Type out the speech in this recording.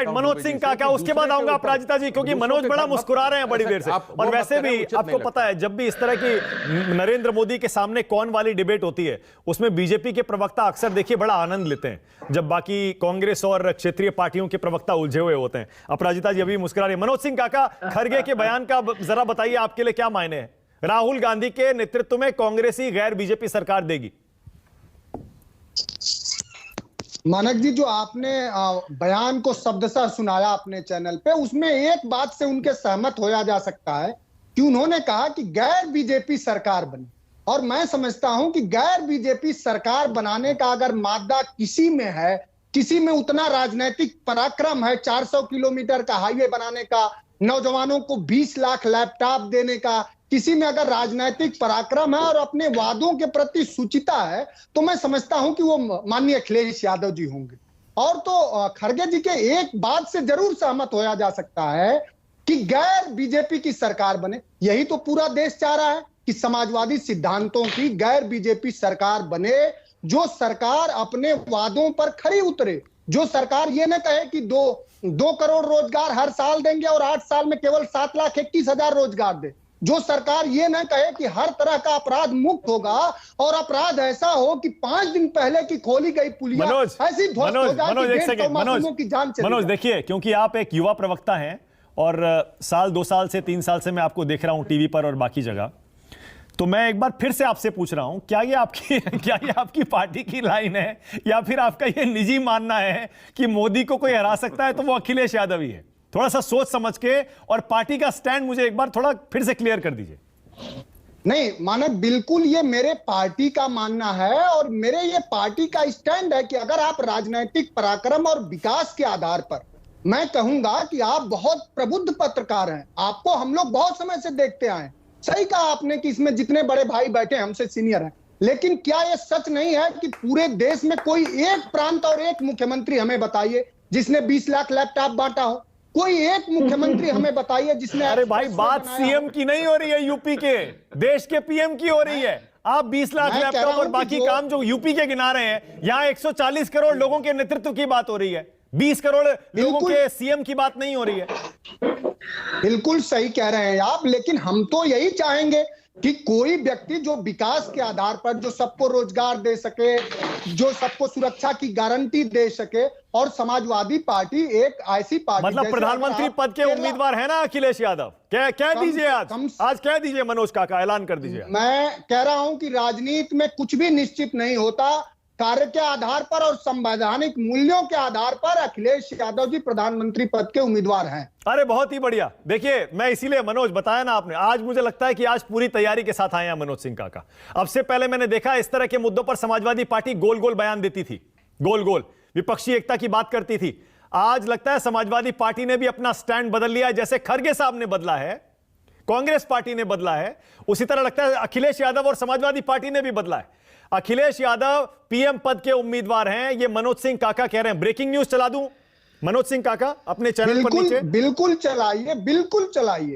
मनोज सिंह काका, उसके बाद आऊंगा अपराजिता जी, क्योंकि मनोज बड़ा मुस्कुरा रहे हैं बड़ी देर से। और वैसे भी आपको पता है, जब भी इस तरह की नरेंद्र मोदी के सामने कौन वाली डिबेट होती है, उसमें बीजेपी के प्रवक्ता अक्सर देखिए बड़ा आनंद लेते हैं, जब बाकी कांग्रेस और क्षेत्रीय पार्टियों के प्रवक्ता उलझे हुए होते हैं। अपराजिता जी अभी मुस्कुरा रहे हैं। मनोज सिंह काका, खरगे के बयान का जरा बताइए, आपके लिए क्या मायने हैं? राहुल गांधी के नेतृत्व में कांग्रेस ही गैर बीजेपी सरकार देगी। मानक जी, जो आपने बयान को शब्दशः सुनाया अपने चैनल पे, उसमें एक बात से उनके सहमत होया जा सकता है कि उन्होंने कहा कि गैर बीजेपी सरकार बनी। और मैं समझता हूं कि गैर बीजेपी सरकार बनाने का अगर मादा किसी में है, किसी में उतना राजनीतिक पराक्रम है, 400 किलोमीटर का हाईवे बनाने का, नौजवानों को 20 लाख लैपटॉप देने का, किसी में अगर राजनीतिक पराक्रम है और अपने वादों के प्रति सुचिता है, तो मैं समझता हूं कि वो माननीय अखिलेश यादव जी होंगे। और तो खरगे जी के एक बात से जरूर सहमत होया जा सकता है कि गैर बीजेपी की सरकार बने। यही तो पूरा देश चाह रहा है कि समाजवादी सिद्धांतों की गैर बीजेपी सरकार बने, जो सरकार अपने वादों पर खरी उतरे, जो सरकार ये न कहे कि 2 करोड़ रोजगार हर साल देंगे और 8 साल में केवल 7,21,000 रोजगार दे, जो सरकार ये न कहे कि हर तरह का अपराध मुक्त होगा और अपराध ऐसा हो कि 5 दिन पहले की खोली गई पुलिया ऐसी ध्वस्त हो जाए कि 150 मासूमों की जान चली जाए। मनोज देखिए, क्योंकि आप एक युवा प्रवक्ता हैं और साल 2 साल से 3 साल से मैं आपको देख रहा हूं टीवी पर और बाकी जगह, तो मैं एक बार फिर से आपसे पूछ रहा हूं, क्या ये आपकी पार्टी की लाइन है, या फिर आपका ये निजी मानना है कि मोदी को कोई हरा सकता है तो वो अखिलेश यादव ही है? थोड़ा सा सोच समझ के और पार्टी का स्टैंड मुझे एक बार थोड़ा फिर से क्लियर कर दीजिए। नहीं मानक, बिल्कुल ये मेरे पार्टी का मानना है और मेरे ये पार्टी का स्टैंड है कि अगर आप राजनीतिक पराक्रम और विकास के आधार पर, मैं कहूंगा कि आप बहुत प्रबुद्ध पत्रकार हैं, आपको हम लोग बहुत समय से देखते आए। सही कहा आपने कि इसमें जितने बड़े भाई बैठे हमसे सीनियर हैं, लेकिन क्या यह सच नहीं है कि पूरे देश में कोई एक प्रांत और एक मुख्यमंत्री हमें बताइए जिसने 20 लाख लैपटॉप बांटा हो? कोई एक मुख्यमंत्री हमें बताइए जिसने। अरे भाई, बात सीएम की नहीं हो रही है, यूपी के देश के पीएम की हो रही है। आप 20 लाख लैपटॉप और बाकी काम जो यूपी के गिना रहे हैं, यहां 140 करोड़ लोगों के नेतृत्व की बात हो रही है, 20 करोड़ लोगों के सीएम की बात नहीं हो रही है। बिल्कुल सही कह रहे हैं आप, लेकिन हम तो यही चाहेंगे कि कोई व्यक्ति जो विकास के आधार पर, जो सबको रोजगार दे सके, जो सबको सुरक्षा की गारंटी दे सके, और समाजवादी पार्टी एक ऐसी पार्टी, मतलब प्रधानमंत्री पद के उम्मीदवार है ना अखिलेश यादव, कह दीजिए आज कह दीजिए मनोज काका, ऐलान कर दीजिए। मैं कह रहा हूं कि राजनीति में कुछ भी निश्चित नहीं होता, कार्य के आधार पर और संवैधानिक मूल्यों के आधार पर अखिलेश यादव जी प्रधानमंत्री पद के उम्मीदवार हैं। अरे बहुत ही बढ़िया। देखिए, मैं इसीलिए मनोज बताया ना आपने, आज मुझे लगता है कि आज पूरी तैयारी के साथ आए हैं मनोज सिंह काका। अब से पहले मैंने देखा इस तरह के मुद्दों पर समाजवादी पार्टी गोल गोल बयान देती थी, गोल गोल विपक्षी एकता की बात करती थी। आज लगता है समाजवादी पार्टी ने भी अपना स्टैंड बदल लिया है, जैसे खरगे साहब ने बदला है, कांग्रेस पार्टी ने बदला है, उसी तरह लगता है अखिलेश यादव और समाजवादी पार्टी ने भी बदला है। अखिलेश यादव पीएम पद के उम्मीदवार हैं, ये मनोज सिंह काका कह रहे हैं। ब्रेकिंग न्यूज चला दूं मनोज सिंह काका अपने चैनल पर नीचे? बिल्कुल चलाइए, बिल्कुल चलाइए।